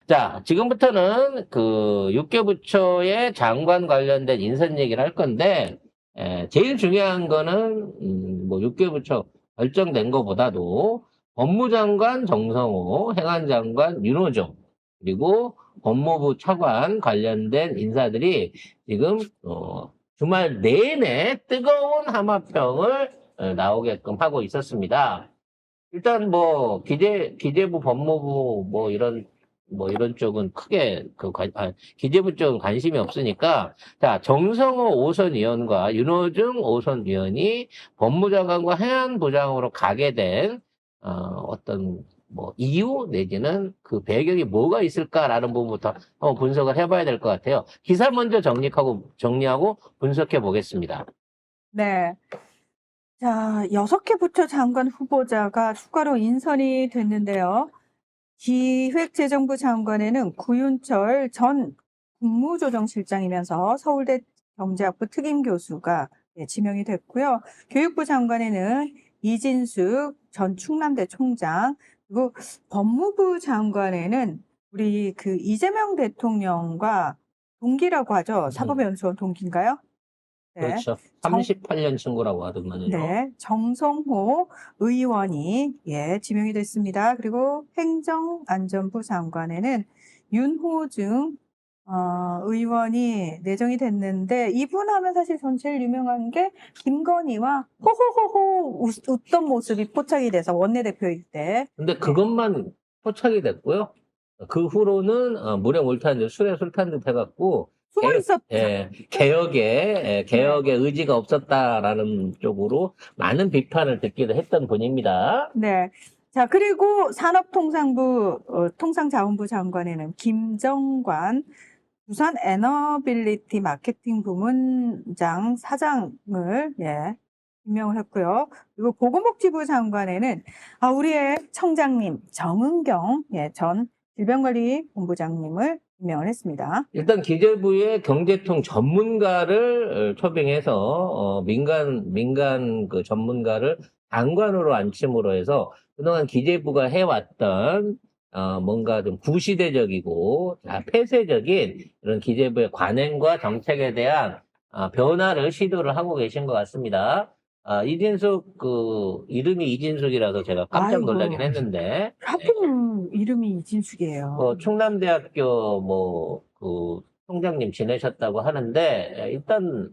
자, 지금부터는 그 6개 부처의 장관 관련된 인선 얘기를 할 건데, 제일 중요한 거는, 뭐 6개 부처 결정된 것보다도 법무장관 정성호, 행안장관 윤호중, 그리고 법무부 차관 관련된 인사들이 지금, 주말 내내 뜨거운 하마평을 나오게끔 하고 있었습니다. 일단 뭐 기재부 법무부 뭐 이런 쪽은 크게 기재부 쪽은 관심이 없으니까 자 정성호 오선 의원과 윤호중 오선 의원이 법무장관과 행안부장으로 가게 된 어떤 뭐 이유 내지는 그 배경이 뭐가 있을까라는 부분부터 한번 분석을 해봐야 될 것 같아요. 기사 먼저 정리하고 분석해 보겠습니다. 네. 자, 6개 부처 장관 후보자가 추가로 인선이 됐는데요. 기획재정부 장관에는 구윤철 전 국무조정실장이면서 서울대 경제학부 특임교수가 지명이 됐고요. 교육부 장관에는 이진숙 전 충남대 총장, 그리고 법무부 장관에는 우리 그 이재명 대통령과 동기라고 하죠. 사법연수원 동기인가요? 네. 그렇죠. 38년 친구라고 하더만요. 네, 정성호 의원이 지명이 됐습니다. 그리고 행정안전부 장관에는 윤호중 의원이 내정이 됐는데 이분 하면 사실 전 제일 유명한 게 김건희와 호호호호 웃던 모습이 포착이 돼서 원내대표일 때. 근데 그것만 포착이 됐고요. 그 후로는 물에 몰타는 술에 술탄 듯 해갖고 숨어 있었죠. 개혁의 의지가 없었다라는 쪽으로 많은 비판을 듣기도 했던 분입니다. 네. 자, 그리고 산업통상부, 통상자원부 장관에는 김정관 부산 에너빌리티 마케팅 부문장 사장을 임명을 했고요. 그리고 보건복지부 장관에는 우리의 청장님 정은경 전 질병관리본부장님을 임명을 했습니다. 일단 기재부의 경제통 전문가를 초빙해서 민간 그 전문가를 장관으로 안침으로 해서 그동안 기재부가 해왔던 뭔가 좀 구시대적이고 폐쇄적인 이런 기재부의 관행과 정책에 대한 변화를 시도를 하고 계신 것 같습니다. 이진숙 이름이 이진숙이라서 제가 깜짝 놀라긴 했는데 하필 이름이 이진숙이에요. 충남대학교 총장님 지내셨다고 하는데 일단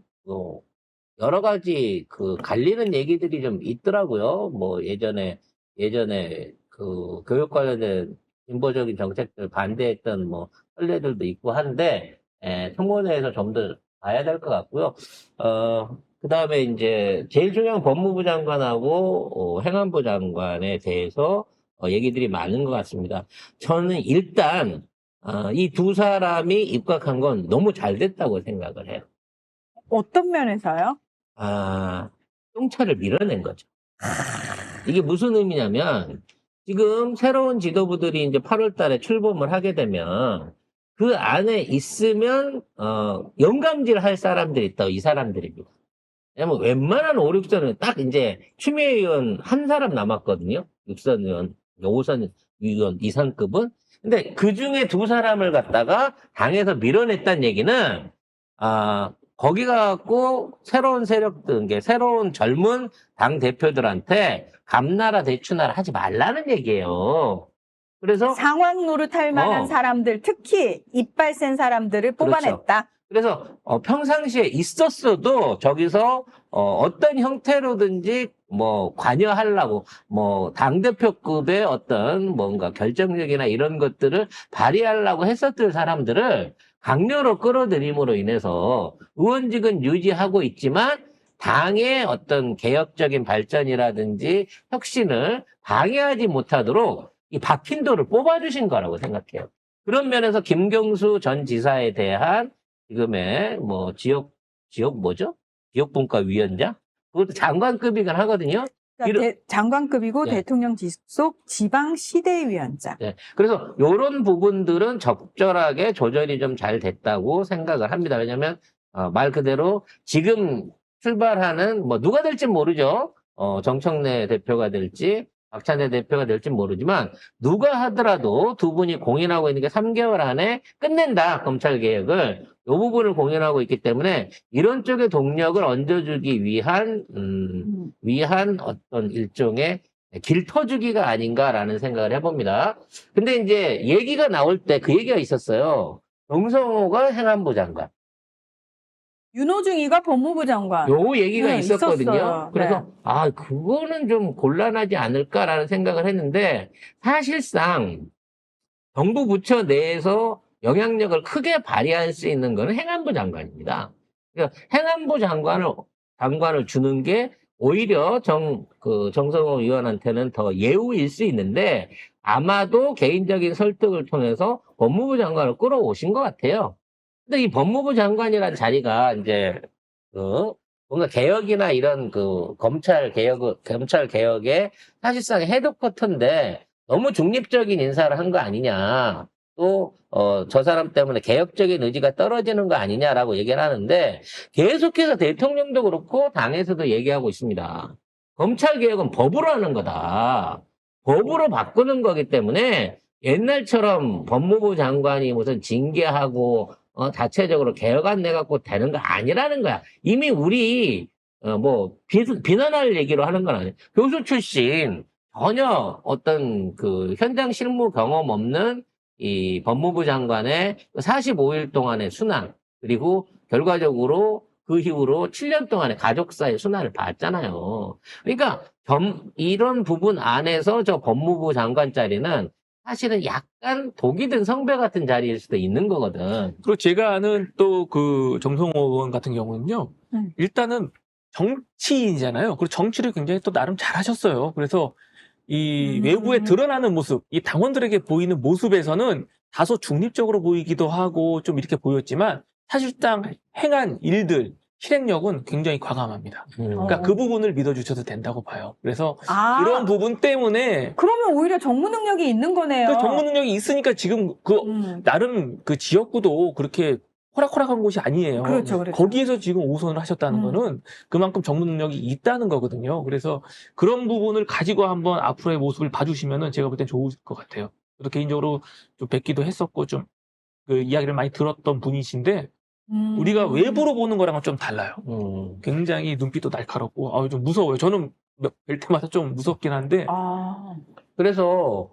여러 가지 갈리는 얘기들이 좀 있더라고요. 뭐 예전에 그 교육 관련된 진보적인 정책들 반대했던 뭐 선례들도 있고 한데 청문회에서 좀 더 봐야 될 것 같고요. 그 다음에 이제 제일 중요한 법무부 장관하고 행안부 장관에 대해서 얘기들이 많은 것 같습니다. 저는 일단 이 두 사람이 입각한 건 너무 잘 됐다고 생각을 해요. 어떤 면에서요? 똥차를 밀어낸 거죠. 이게 무슨 의미냐면 지금 새로운 지도부들이 이제 8월 달에 출범을 하게 되면 그 안에 있으면 영감질 할 사람들이 있다. 이 사람들입니다. 왜냐면 웬만한 5, 6선은 딱 이제 추미애 의원 한 사람 남았거든요. 6선 의원, 5선 의원 이상급은. 근데 그 중에 두 사람을 갖다가 당에서 밀어냈다는 얘기는 거기 가갖고 새로운 세력들, 새로운 젊은 당 대표들한테 감나라 대추나라 하지 말라는 얘기예요. 그래서 상황 노릇할 만한 사람들, 특히 이빨 센 사람들을 뽑아냈다. 그래서 평상시에 있었어도 저기서 어떤 형태로든지 뭐 관여하려고 뭐 당대표급의 어떤 뭔가 결정력이나 이런 것들을 발휘하려고 했었던 사람들을 강요로 끌어들임으로 인해서 의원직은 유지하고 있지만 당의 어떤 개혁적인 발전이라든지 혁신을 방해하지 못하도록 이 박힌도를 뽑아주신 거라고 생각해요. 그런 면에서 김경수 전 지사에 대한 지금의 뭐 지역분과 위원장? 그것도 장관급이긴 하거든요. 그러니까 장관급이고 네. 대통령 직속 지방시대위원장. 네. 그래서 이런 부분들은 적절하게 조절이 좀 잘 됐다고 생각을 합니다. 왜냐하면 말 그대로 지금 출발하는 뭐 누가 될지 모르죠. 정청래 대표가 될지 박찬대 대표가 될지 모르지만 누가 하더라도 두 분이 공인하고 있는 게 3개월 안에 끝낸다. 검찰개혁을. 이 부분을 공인하고 있기 때문에 이런 쪽의 동력을 얹어주기 위한 어떤 일종의 길터주기가 아닌가라는 생각을 해봅니다. 근데 이제 얘기가 나올 때 그 얘기가 있었어요. 정성호가 행안부 장관. 윤호중이가 법무부 장관. 요 얘기가 네, 있었거든요. 있었어요. 그래서, 네. 그거는 좀 곤란하지 않을까라는 생각을 했는데, 사실상 정부 부처 내에서 영향력을 크게 발휘할 수 있는 거는 행안부 장관입니다. 그러니까 행안부 장관을 주는 게 오히려 정성호 의원한테는 더 예우일 수 있는데, 아마도 개인적인 설득을 통해서 법무부 장관을 끌어오신 것 같아요. 근데 이 법무부 장관이라는 자리가 이제 뭔가 개혁이나 이런 검찰 개혁의 사실상 헤드쿼터인데 너무 중립적인 인사를 한 거 아니냐. 또, 저 사람 때문에 개혁적인 의지가 떨어지는 거 아니냐라고 얘기를 하는데 계속해서 대통령도 그렇고 당에서도 얘기하고 있습니다. 검찰 개혁은 법으로 하는 거다. 법으로 바꾸는 거기 때문에 옛날처럼 법무부 장관이 무슨 징계하고 자체적으로 개혁안 내갖고 되는 거 아니라는 거야. 이미 우리, 비난할 얘기로 하는 건 아니에요. 교수 출신, 전혀 어떤 현장 실무 경험 없는 이 법무부 장관의 45일 동안의 순환, 그리고 결과적으로 그 이후로 7년 동안의 가족사의 순환을 봤잖아요. 그러니까, 이런 부분 안에서 저 법무부 장관 자리는 사실은 약간 독이 든 성배 같은 자리일 수도 있는 거거든. 그리고 제가 아는 또 그 정성호 의원 같은 경우는요, 일단은 정치인이잖아요. 그리고 정치를 굉장히 또 나름 잘하셨어요. 그래서 이 외부에 드러나는 모습, 이 당원들에게 보이는 모습에서는 다소 중립적으로 보이기도 하고 좀 이렇게 보였지만 사실상 행한 일들, 실행력은 굉장히 과감합니다. 그러니까 그 부분을 믿어주셔도 된다고 봐요. 그래서 이런 부분 때문에 그러면 오히려 정무 능력이 있는 거네요. 그 전문 능력이 있으니까 지금 나름 그 지역구도 그렇게 호락호락한 곳이 아니에요. 그렇죠, 그렇죠. 거기에서 지금 5선을 하셨다는 거는 그만큼 전문 능력이 있다는 거거든요. 그래서 그런 부분을 가지고 한번 앞으로의 모습을 봐주시면은 제가 볼 땐 좋을 것 같아요. 저도 개인적으로 좀 뵙기도 했었고 좀 그 이야기를 많이 들었던 분이신데 우리가 외부로 보는 거랑은 좀 달라요. 굉장히 눈빛도 날카롭고 좀 무서워요. 저는 뵐 때마다 좀 무섭긴 한데 그래서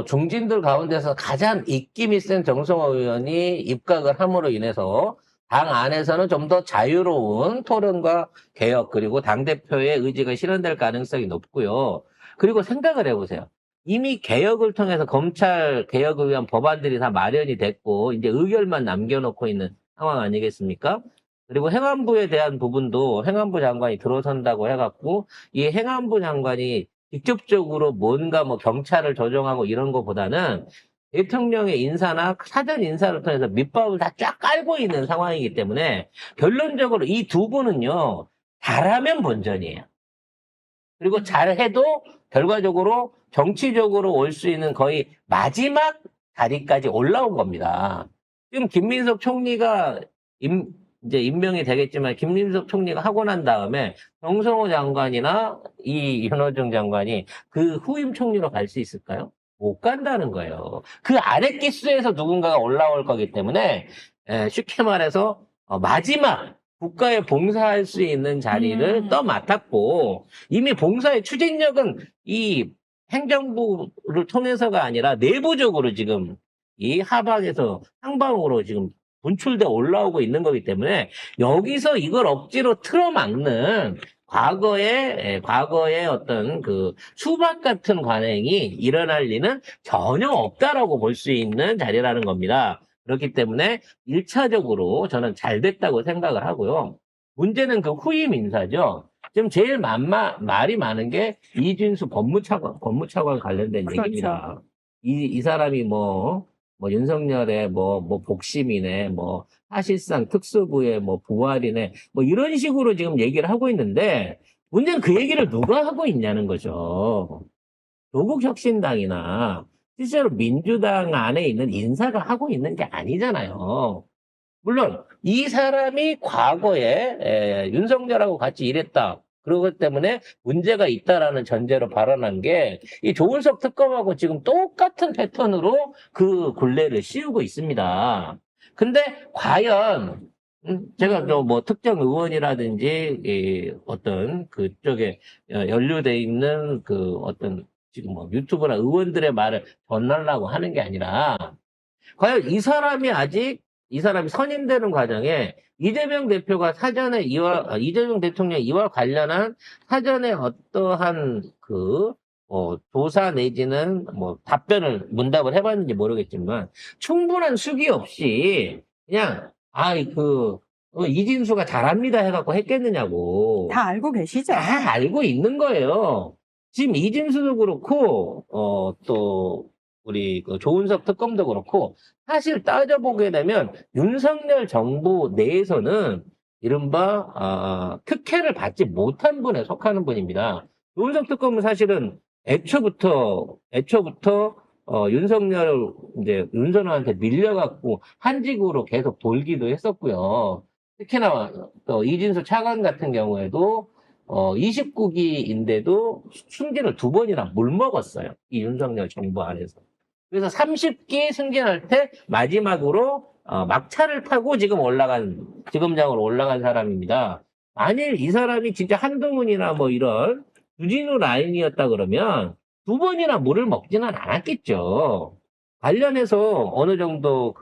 중진들 가운데서 가장 입김이 센 정성호 의원이 입각을 함으로 인해서 당 안에서는 좀 더 자유로운 토론과 개혁 그리고 당대표의 의지가 실현될 가능성이 높고요. 그리고 생각을 해보세요. 이미 개혁을 통해서 검찰 개혁을 위한 법안들이 다 마련이 됐고 이제 의결만 남겨놓고 있는 상황 아니겠습니까? 그리고 행안부에 대한 부분도 행안부 장관이 들어선다고 해갖고 이 행안부 장관이 직접적으로 뭔가 경찰을 조정하고 이런 것보다는 대통령의 인사나 사전 인사를 통해서 밑밥을 다 쫙 깔고 있는 상황이기 때문에 결론적으로 이 두 분은요, 잘하면 본전이에요. 그리고 잘해도 결과적으로 정치적으로 올 수 있는 거의 마지막 자리까지 올라온 겁니다. 지금 김민석 총리가 이제 임명이 되겠지만 김민석 총리가 하고 난 다음에 정성호 장관이나 이 윤호중 장관이 그 후임 총리로 갈 수 있을까요? 못 간다는 거예요. 그 아래 기수에서 누군가가 올라올 거기 때문에 쉽게 말해서 마지막 국가에 봉사할 수 있는 자리를 맡았고 이미 봉사의 추진력은 이 행정부를 통해서가 아니라 내부적으로 지금 이 하방에서 상방으로 지금 분출돼 올라오고 있는 거기 때문에 여기서 이걸 억지로 틀어막는 과거의 어떤 수박 같은 관행이 일어날 리는 전혀 없다라고 볼 수 있는 자리라는 겁니다. 그렇기 때문에 1차적으로 저는 잘 됐다고 생각을 하고요. 문제는 그 후임 인사죠. 지금 제일 말이 많은 게 이준수 법무차관 관련된 그렇죠. 얘기입니다. 이 사람이 윤석열의 복심이네, 사실상 특수부의 부활이네, 이런 식으로 지금 얘기를 하고 있는데, 문제는 그 얘기를 누가 하고 있냐는 거죠. 조국혁신당이나, 실제로 민주당 안에 있는 인사가 하고 있는 게 아니잖아요. 물론, 이 사람이 과거에, 윤석열하고 같이 일했다. 그러기 때문에 문제가 있다라는 전제로 발언한 게 이 조은석 특검하고 지금 똑같은 패턴으로 그 굴레를 씌우고 있습니다. 근데 과연 제가 또 뭐 특정 의원이라든지 어떤 그쪽에 연루돼 있는 그 어떤 지금 뭐 유튜브나 의원들의 말을 전하려고 하는 게 아니라 과연 이 사람이 선임되는 과정에 이재명 대표가 사전에 이재명 대통령 이와 관련한 사전에 어떠한 조사 내지는 뭐 문답을 해봤는지 모르겠지만 충분한 수기 없이 그냥 이진수가 잘합니다 해갖고 했겠느냐고. 다 알고 계시죠? 다 알고 있는 거예요. 지금 이진수도 그렇고 또 우리 조은석 특검도 그렇고 사실 따져보게 되면 윤석열 정부 내에서는 이른바 특혜를 받지 못한 분에 속하는 분입니다. 조은석 특검은 사실은 애초부터 윤석열한테 밀려갖고 한직으로 계속 돌기도 했었고요. 특히나 또 이진수 차관 같은 경우에도 29기인데도 승진을 2번이나 물먹었어요. 이 윤석열 정부 안에서. 그래서 30기 승진할 때 마지막으로 막차를 타고 지검장으로 올라간 사람입니다. 만일 이 사람이 진짜 한동훈이나 뭐 이런 주진우 라인이었다 그러면 2번이나 물을 먹지는 않았겠죠. 관련해서 어느 정도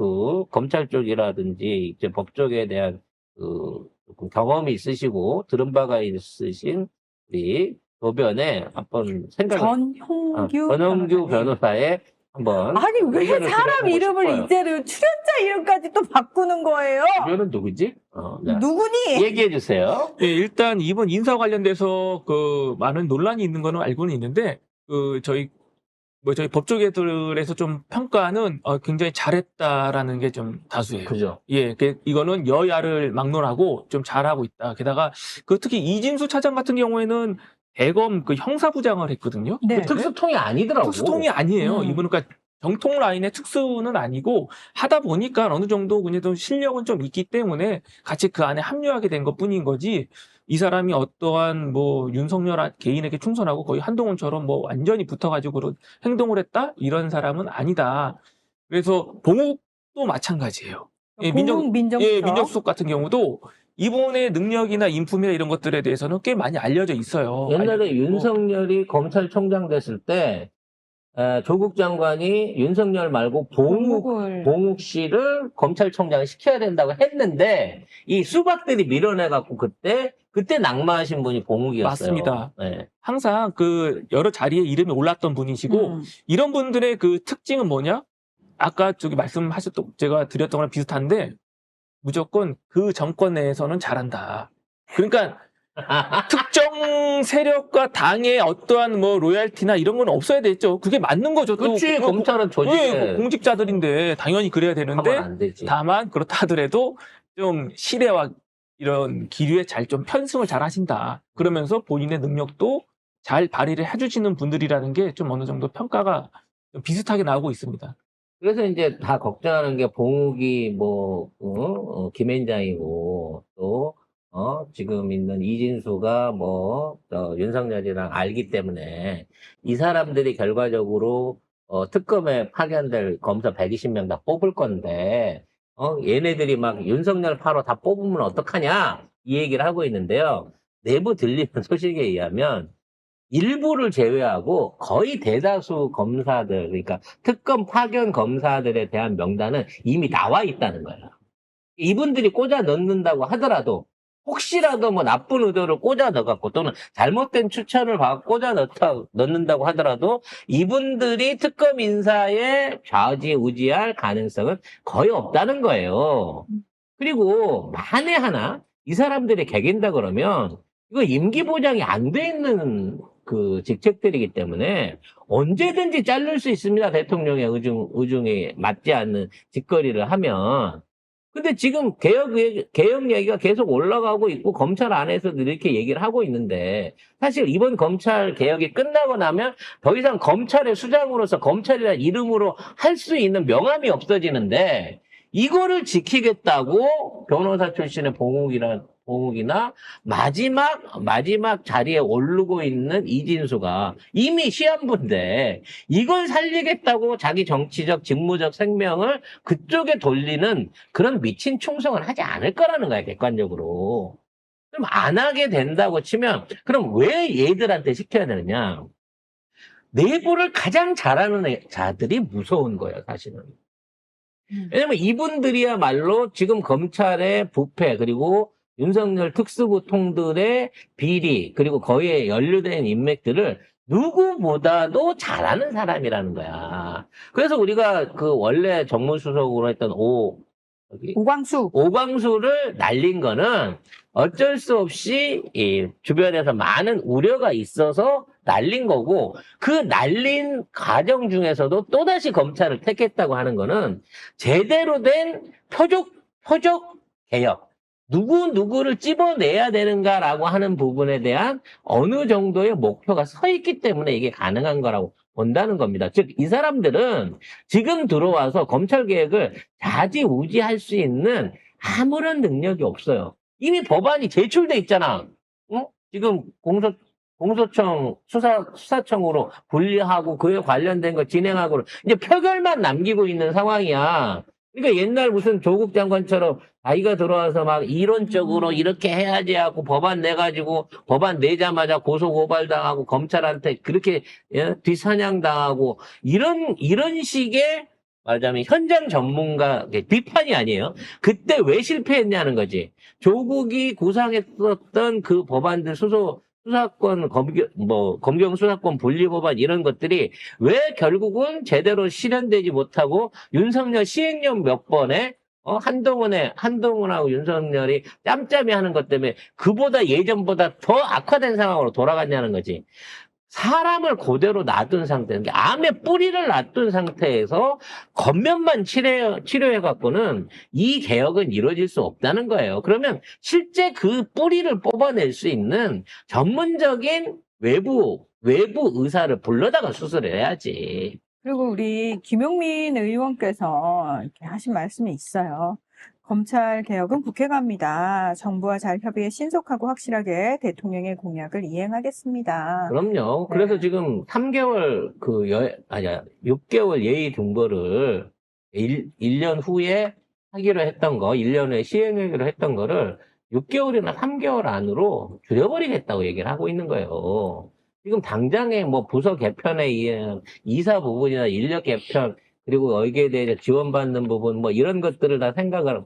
검찰 쪽이라든지 이제 법 쪽에 대한 경험이 있으시고 들은 바가 있으신 우리 도변에 한번 전형규 변호사의 한번 아니 왜 의견을 사람 드려보고 이름을 싶어요. 이제는 출연자 이름까지 또 바꾸는 거예요? 도변은 누구지? 누구니? 얘기해 주세요. 예, 일단 이번 인사 관련돼서 많은 논란이 있는 거는 알고는 있는데 저희 법조 애들에서 좀 평가는 굉장히 잘했다라는 게 좀 다수예요. 그죠. 예, 이거는 여야를 막론하고 좀 잘하고 있다. 게다가 특히 이진수 차장 같은 경우에는 대검 형사부장을 했거든요. 네. 특수통이 아니더라고. 특수통이 아니에요. 이분은 그러니까 정통 라인의 특수는 아니고 하다 보니까 어느 정도 그냥 좀 실력은 좀 있기 때문에 같이 그 안에 합류하게 된 것뿐인 거지. 이 사람이 어떠한 윤석열 개인에게 충성하고 거의 한동훈처럼 완전히 붙어가지고 행동을 했다 이런 사람은 아니다. 그래서 봉욱도 마찬가지예요. 예, 민정수석 같은 경우도 이분의 능력이나 인품이나 이런 것들에 대해서는 꽤 많이 알려져 있어요. 옛날에 윤석열이 검찰총장 됐을 때 조국 장관이 윤석열 말고 봉욱 씨를 검찰총장을 시켜야 된다고 했는데 이 수박들이 밀어내갖고 그때 낙마하신 분이 봉욱이었어요. 맞습니다. 네. 항상 여러 자리에 이름이 올랐던 분이시고 이런 분들의 특징은 뭐냐? 아까 제가 드렸던 거랑 비슷한데 무조건 그 정권 내에서는 잘한다. 그러니까 특정 세력과 당의 어떠한 로얄티나 이런 건 없어야 되죠. 그게 맞는 거죠. 그렇지. 검찰은 조직에 공직자들인데 당연히 그래야 되는데 안 되지. 다만 그렇다 하더라도 좀 시대와 이런 기류에 좀 편승을 잘 하신다. 그러면서 본인의 능력도 잘 발휘를 해주시는 분들이라는 게 좀 어느 정도 평가가 좀 비슷하게 나오고 있습니다. 그래서 이제 다 걱정하는 게 봉욱이 김앤장이고 또 지금 있는 이진수가 윤석열이랑 알기 때문에 이 사람들이 결과적으로 특검에 파견될 검사 120명 다 뽑을 건데 얘네들이 막 윤석열 파로 다 뽑으면 어떡하냐 이 얘기를 하고 있는데요. 내부 들리는 소식에 의하면 일부를 제외하고 거의 대다수 검사들, 그러니까 특검 파견 검사들에 대한 명단은 이미 나와 있다는 거예요. 이분들이 꽂아 넣는다고 하더라도 혹시라도 나쁜 의도를 꽂아 넣어갖고 또는 잘못된 추천을 받고 꽂아 넣는다고 하더라도 이분들이 특검 인사에 좌지우지할 가능성은 거의 없다는 거예요. 그리고 만에 하나 이 사람들이 개긴다 그러면 이거 임기 보장이 안 돼 있는 직책들이기 때문에 언제든지 자를 수 있습니다. 대통령의 의중에 맞지 않는 짓거리를 하면. 근데 지금 개혁 얘기가 계속 올라가고 있고 검찰 안에서도 이렇게 얘기를 하고 있는데 사실 이번 검찰 개혁이 끝나고 나면 더 이상 검찰의 수장으로서 검찰이라는 이름으로 할 수 있는 명함이 없어지는데 이거를 지키겠다고 변호사 출신의 공욱이나 마지막 자리에 오르고 있는 이진수가 이미 시한부인데 이걸 살리겠다고 자기 정치적 직무적 생명을 그쪽에 돌리는 그런 미친 충성은 하지 않을 거라는 거야, 객관적으로. 그럼 안 하게 된다고 치면 그럼 왜 얘들한테 시켜야 되느냐? 내부를 가장 잘하는 자들이 무서운 거예요, 사실은. 왜냐면 이분들이야말로 지금 검찰의 부패, 그리고 윤석열 특수부 통들의 비리, 그리고 거기에 연루된 인맥들을 누구보다도 잘하는 사람이라는 거야. 그래서 우리가 그 원래 정무수석으로 했던 오광수를 날린 거는 어쩔 수 없이 이 주변에서 많은 우려가 있어서 날린 거고, 그 날린 과정 중에서도 또다시 검찰을 택했다고 하는 거는 제대로 된 표적 개혁, 누구를 찝어내야 되는가라고 하는 부분에 대한 어느 정도의 목표가 서 있기 때문에 이게 가능한 거라고 본다는 겁니다. 즉, 이 사람들은 지금 들어와서 검찰 개혁을 좌지우지할 수 있는 아무런 능력이 없어요. 이미 법안이 제출돼 있잖아. 응? 지금 공소청 수사청으로 분리하고 그에 관련된 거 진행하고 이제 표결만 남기고 있는 상황이야. 그러니까 옛날 무슨 조국 장관처럼 자기가 들어와서 막 이론적으로 이렇게 해야지 하고 법안 내가지고 법안 내자마자 고소고발당하고 검찰한테 그렇게 뒷사냥당하고 이런 식의 말하자면 현장 전문가 비판이 아니에요. 그때 왜 실패했냐는 거지. 조국이 구상했었던 그 법안들 수사권 검경 수사권 분리 법안 이런 것들이 왜 결국은 제대로 실현되지 못하고 윤석열 시행령 몇 번에 한동훈하고 윤석열이 짬짬이 하는 것 때문에 그보다 예전보다 더 악화된 상황으로 돌아갔냐는 거지. 사람을 그대로 놔둔 상태, 암의 뿌리를 놔둔 상태에서 겉면만 치료해갖고는 이 개혁은 이루어질 수 없다는 거예요. 그러면 실제 그 뿌리를 뽑아낼 수 있는 전문적인 외부 의사를 불러다가 수술을 해야지. 그리고 우리 김용민 의원께서 이렇게 하신 말씀이 있어요. 검찰 개혁은 국회가 합니다. 정부와 잘 협의해 신속하고 확실하게 대통령의 공약을 이행하겠습니다. 그럼요. 네. 그래서 지금 3개월 6개월 예의 등보를 1년 후에 하기로 했던 거, 1년 후에 시행하기로 했던 거를 6개월이나 3개월 안으로 줄여버리겠다고 얘기를 하고 있는 거예요. 지금 당장에 뭐 부서 개편에 의한 이사 부분이나 인력 개편, 그리고 여기에 대해 지원받는 부분, 뭐 이런 것들을 다 생각을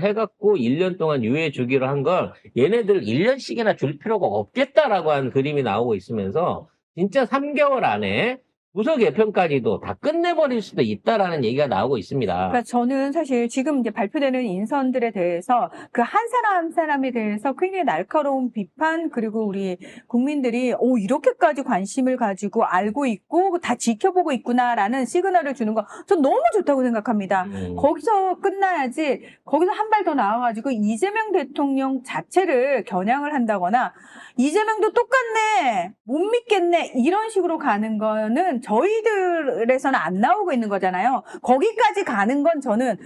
해갖고 1년 동안 유예 주기로 한 걸 얘네들 1년씩이나 줄 필요가 없겠다라고 하는 그림이 나오고 있으면서 진짜 3개월 안에 부서 개편까지도 다 끝내버릴 수도 있다라는 얘기가 나오고 있습니다. 그러니까 저는 사실 지금 이제 발표되는 인선들에 대해서 그 한 사람 한 사람에 대해서 굉장히 날카로운 비판, 그리고 우리 국민들이 이렇게까지 관심을 가지고 알고 있고 다 지켜보고 있구나라는 시그널을 주는 거 전 너무 좋다고 생각합니다. 거기서 끝나야지, 거기서 한 발 더 나와가지고 이재명 대통령 자체를 겨냥을 한다거나 이재명도 똑같네, 못 믿겠네, 이런 식으로 가는 거는 저희들에서는 안 나오고 있는 거잖아요. 거기까지 가는 건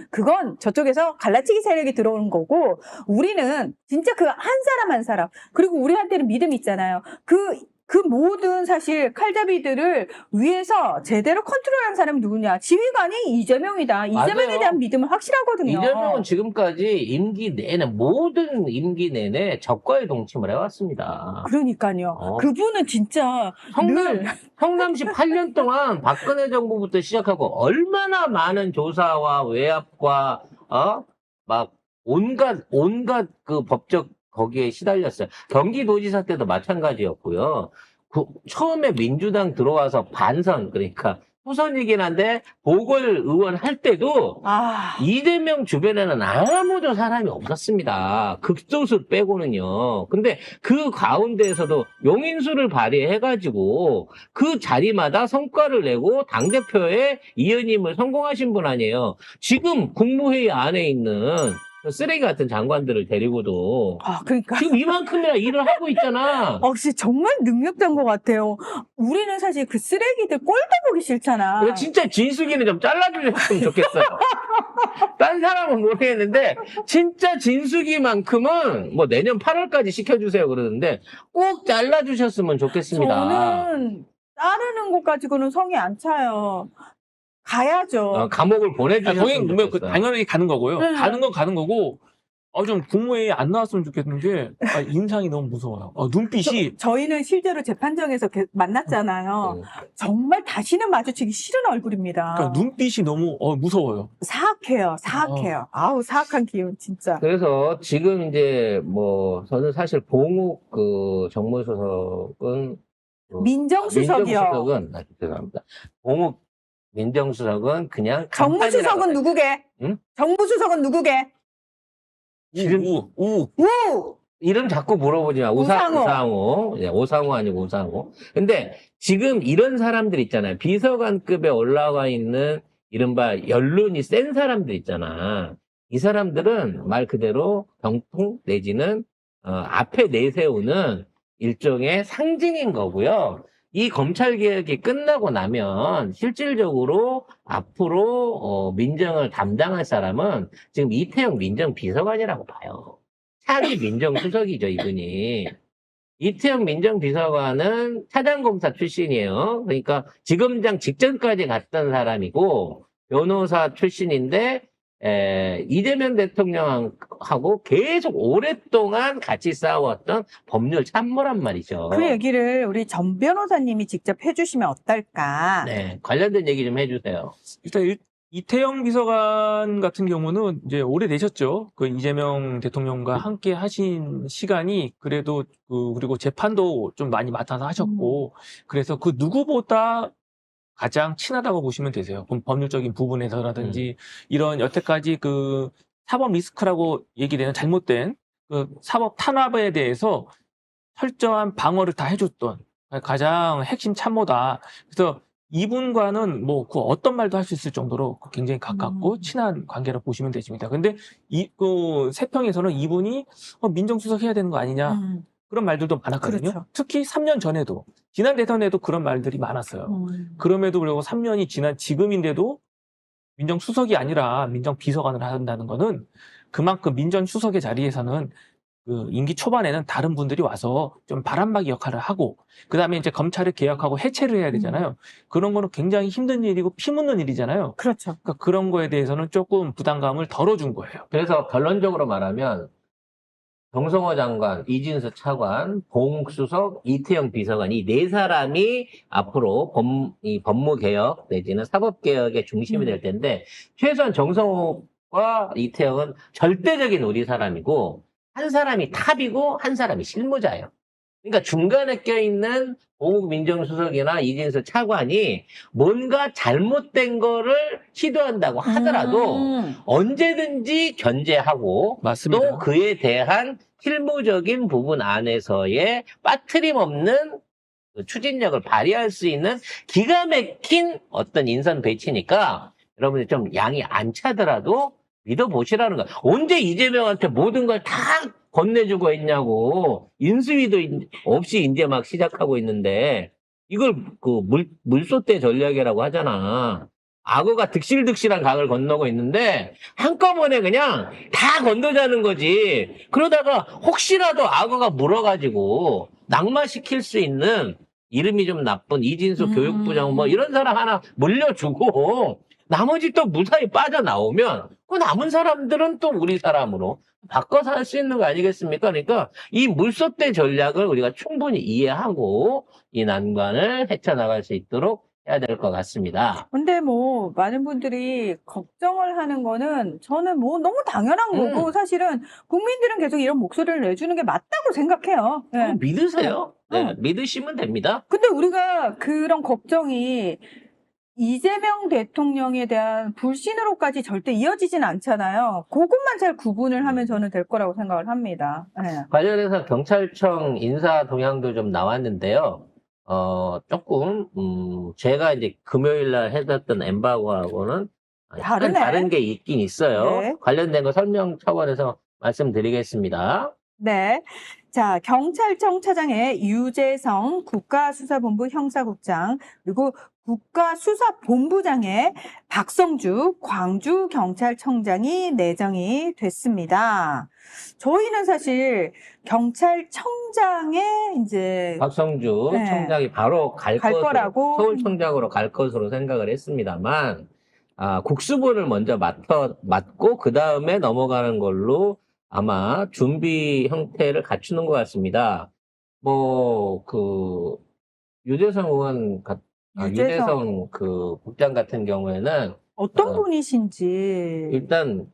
그건 저쪽에서 갈라치기 세력이 들어오는 거고, 우리는 진짜 그 한 사람 한 사람, 그리고 우리한테는 믿음 있잖아요. 그 모든 사실 칼잡이들을 위해서 제대로 컨트롤하는 사람이 누구냐? 지휘관이 이재명이다. 이재명에 맞아요. 대한 믿음은 확실하거든요. 이재명은 지금까지 모든 임기 내내 적과의 동침을 해왔습니다. 그러니까요. 그분은 진짜 성남시 8년 동안 박근혜 정부부터 시작하고 얼마나 많은 조사와 외압과 막 온갖 그 법적 거기에 시달렸어요. 경기도지사 때도 마찬가지였고요. 처음에 민주당 들어와서 반선, 그러니까 후선이긴 한데 보궐의원 할 때도 이재명 주변에는 아무도 사람이 없었습니다. 극소수 빼고는요. 근데 그 가운데에서도 용인수를 발휘해가지고 그 자리마다 성과를 내고 당대표에 이현임을 성공하신 분 아니에요. 지금 국무회의 안에 있는 쓰레기 같은 장관들을 데리고도 그러니까 지금 이만큼이나 일을 하고 있잖아. 진짜 정말 능력자인 것 같아요. 우리는 사실 그 쓰레기들 꼴도 보기 싫잖아. 진짜 진숙이는 좀 잘라주셨으면 좋겠어요. 딴 사람은 모르겠는데 진짜 진숙이만큼은 뭐 내년 8월까지 시켜주세요 그러는데 꼭 잘라주셨으면 좋겠습니다. 저는 자르는 것 가지고는 성이 안 차요. 가야죠. 감옥을 아, 보내주셨으면 거긴 뭐 좋겠어요. 당연히 가는 거고요. 네. 가는 건 가는 거고, 좀 국무회의 안 나왔으면 좋겠는 게, 인상이 너무 무서워요. 눈빛이, 저희는 실제로 재판정에서 만났잖아요. 정말 다시는 마주치기 싫은 얼굴입니다. 그러니까 눈빛이 너무 무서워요. 사악해요. 사악해요. 아우, 사악한 기운, 진짜. 그래서 지금 이제 뭐 저는 사실 봉욱 그 정무수석은 민정수석이요. 민정수석은 죄송합니다. 봉욱 민정수석은 그냥 정무수석은 간판이라고 누구게? 응? 정무수석은 누구게? 우! 이름 자꾸 물어보지 마. 우상호. 우상호. 예, 오상호 아니고 우상호. 근데 지금 이런 사람들 있잖아요. 비서관급에 올라와 있는 이른바 연륜이 센 사람들 있잖아. 이 사람들은 말 그대로 병통 내지는 앞에 내세우는 일종의 상징인 거고요. 이 검찰개혁이 끝나고 나면 실질적으로 앞으로 민정을 담당할 사람은 지금 이태영 민정비서관이라고 봐요. 차기 민정수석이죠, 이분이. 이태영 민정비서관은 차장검사 출신이에요. 그러니까 지검장 직전까지 갔던 사람이고 변호사 출신인데 이재명 대통령하고 계속 오랫동안 같이 싸웠던 법률 참모란 말이죠. 그 얘기를 우리 전 변호사님이 직접 해주시면 어떨까? 네, 관련된 얘기 좀 해주세요. 일단 이태영 비서관 같은 경우는 이제 오래되셨죠. 그 이재명 대통령과 함께 하신 시간이 그래도 그리고 재판도 좀 많이 맡아서 하셨고, 그래서 그 누구보다 가장 친하다고 보시면 되세요. 그럼 법률적인 부분에서라든지 이런 여태까지 그 사법 리스크라고 얘기되는 잘못된 그 사법 탄압에 대해서 철저한 방어를 다 해줬던 가장 핵심 참모다. 그래서 이분과는 뭐 그 어떤 말도 할 수 있을 정도로 굉장히 가깝고 친한 관계로 보시면 되십니다. 근데 그 세평에서는 이분이 민정수석 해야 되는 거 아니냐 그런 말들도 많았거든요. 그렇죠. 특히 3년 전에도 지난 대선에도 그런 말들이 많았어요. 그럼에도 불구하고 3년이 지난 지금인데도 민정수석이 아니라 민정비서관을 한다는 거는 그만큼 민정수석의 자리에서는 그 임기 초반에는 다른 분들이 와서 좀 바람막이 역할을 하고 그다음에 이제 검찰을 개혁하고 해체를 해야 되잖아요. 그런 거는 굉장히 힘든 일이고 피 묻는 일이잖아요. 그렇죠. 그러니까 그런 거에 대해서는 조금 부담감을 덜어준 거예요. 그래서 결론적으로 말하면 정성호 장관, 이진수 차관, 봉욱 수석, 이태영 비서관 이 네 사람이 앞으로 이 법무개혁 내지는 사법개혁의 중심이 될 텐데 최소한 정성호와 이태영은 절대적인 우리 사람이고 한 사람이 탑이고 한 사람이 실무자예요. 그러니까 중간에 껴있는 봉욱 민정수석이나 이진수 차관이 뭔가 잘못된 거를 시도한다고 하더라도 언제든지 견제하고 맞습니다. 또 그에 대한 실무적인 부분 안에서의 빠트림 없는 그 추진력을 발휘할 수 있는 기가 막힌 어떤 인선 배치니까 여러분들 좀 양이 안 차더라도 믿어보시라는 거야. 언제 이재명한테 모든 걸 다 건네주고 있냐고. 인수위도 없이 이제 막 시작하고 있는데 이걸 그 물소대 전략이라고 하잖아. 악어가 득실득실한 강을 건너고 있는데 한꺼번에 그냥 다 건너자는 거지. 그러다가 혹시라도 악어가 물어가지고 낙마시킬 수 있는 이름이 좀 나쁜 이진수 교육부장 뭐 이런 사람 하나 물려주고 나머지 또 무사히 빠져나오면 그 남은 사람들은 또 우리 사람으로 바꿔서 할 수 있는 거 아니겠습니까? 그러니까 이 물소대 전략을 우리가 충분히 이해하고 이 난관을 헤쳐나갈 수 있도록 해야 될 것 같습니다. 근데 뭐 많은 분들이 걱정을 하는 거는 저는 뭐 너무 당연한 거고 사실은 국민들은 계속 이런 목소리를 내주는 게 맞다고 생각해요. 네. 믿으세요. 네, 믿으시면 됩니다. 근데 우리가 그런 걱정이 이재명 대통령에 대한 불신으로까지 절대 이어지진 않잖아요. 그것만 잘 구분을 하면 저는 될 거라고 생각을 합니다. 네. 관련해서 경찰청 인사 동향도 좀 나왔는데요. 조금, 제가 이제 금요일 날 해뒀던 엠바고하고는 약간 다르네. 다른 게 있긴 있어요. 네. 관련된 거 설명 차원에서 말씀드리겠습니다. 네. 자, 경찰청 차장의 유재성 국가수사본부 형사국장, 그리고 국가수사본부장에 박성주 광주경찰청장이 내정이 됐습니다. 저희는 사실 경찰청장에 이제 박성주 네. 청장이 바로 갈 거라고 서울청장으로 갈 것으로 생각을 했습니다만, 국수본을 먼저 맡고 그 다음에 넘어가는 걸로 아마 준비 형태를 갖추는 것 같습니다. 유재성 의원, 유재성 그 국장 같은 경우에는 어떤 분이신지 일단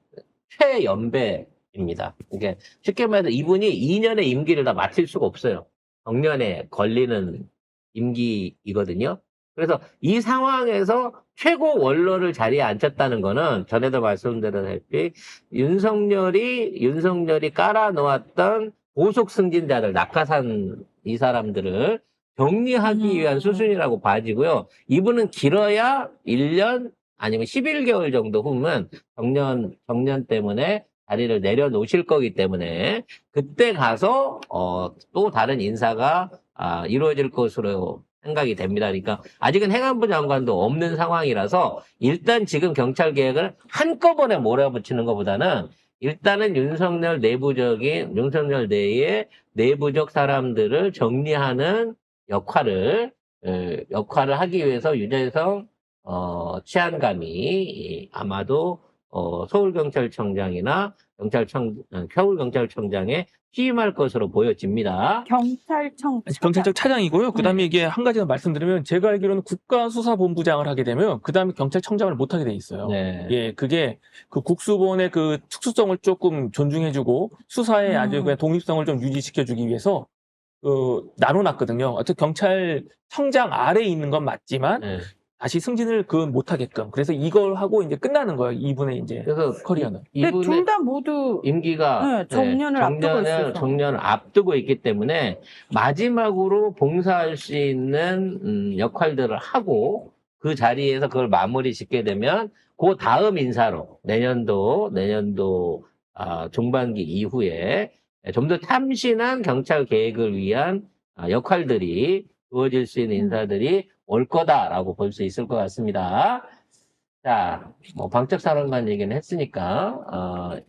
최연배입니다. 이게 쉽게 말해서 이분이 2년의 임기를 다 마칠 수가 없어요. 정년에 걸리는 임기이거든요. 그래서 이 상황에서 최고 원로를 자리에 앉혔다는 거는 전에도 말씀드렸다시피 윤석열이 깔아놓았던 보속 승진자들, 낙하산 이 사람들을 정리하기 위한 수순이라고 봐지고요. 이분은 길어야 1년 아니면 11개월 정도 후면 정년 때문에 자리를 내려놓으실 거기 때문에 그때 가서 또 다른 인사가 이루어질 것으로 생각이 됩니다. 그러니까 아직은 행안부 장관도 없는 상황이라서 일단 지금 경찰 개혁을 한꺼번에 몰아붙이는 것보다는 일단은 윤석열 내의 내부적 사람들을 정리하는 역할을 하기 위해서 유재성 치안감이 아마도 서울경찰청장이나 서울경찰청장에 취임할 것으로 보여집니다. 경찰청 차장이고요. 그다음에 이게 한 가지 더 말씀드리면 제가 알기로는 국가수사본부장을 하게 되면 그다음에 경찰청장을 못 하게 돼 있어요. 네. 예, 그게 그 국수본의 그 특수성을 조금 존중해주고 수사의 아주 그냥 독립성을 좀 유지시켜주기 위해서 나눠놨거든요. 어쨌든 경찰청장 아래에 있는 건 맞지만 네. 다시 승진을 못하게끔. 그래서 이걸 하고 이제 끝나는 거예요. 이분의 이제 그래서 커리어는. 근데 이분의 둘 다 모두 임기가 정년을 앞두고 있어서. 정년을 앞두고 있기 때문에 마지막으로 봉사할 수 있는 역할들을 하고 그 자리에서 그걸 마무리 짓게 되면 그 다음 인사로 내년도 중반기 이후에 좀 더 참신한 경찰 계획을 위한 역할들이 주어질 수 있는 인사들이 올 거다라고 볼 수 있을 것 같습니다. 자, 방책사령관 얘기는 했으니까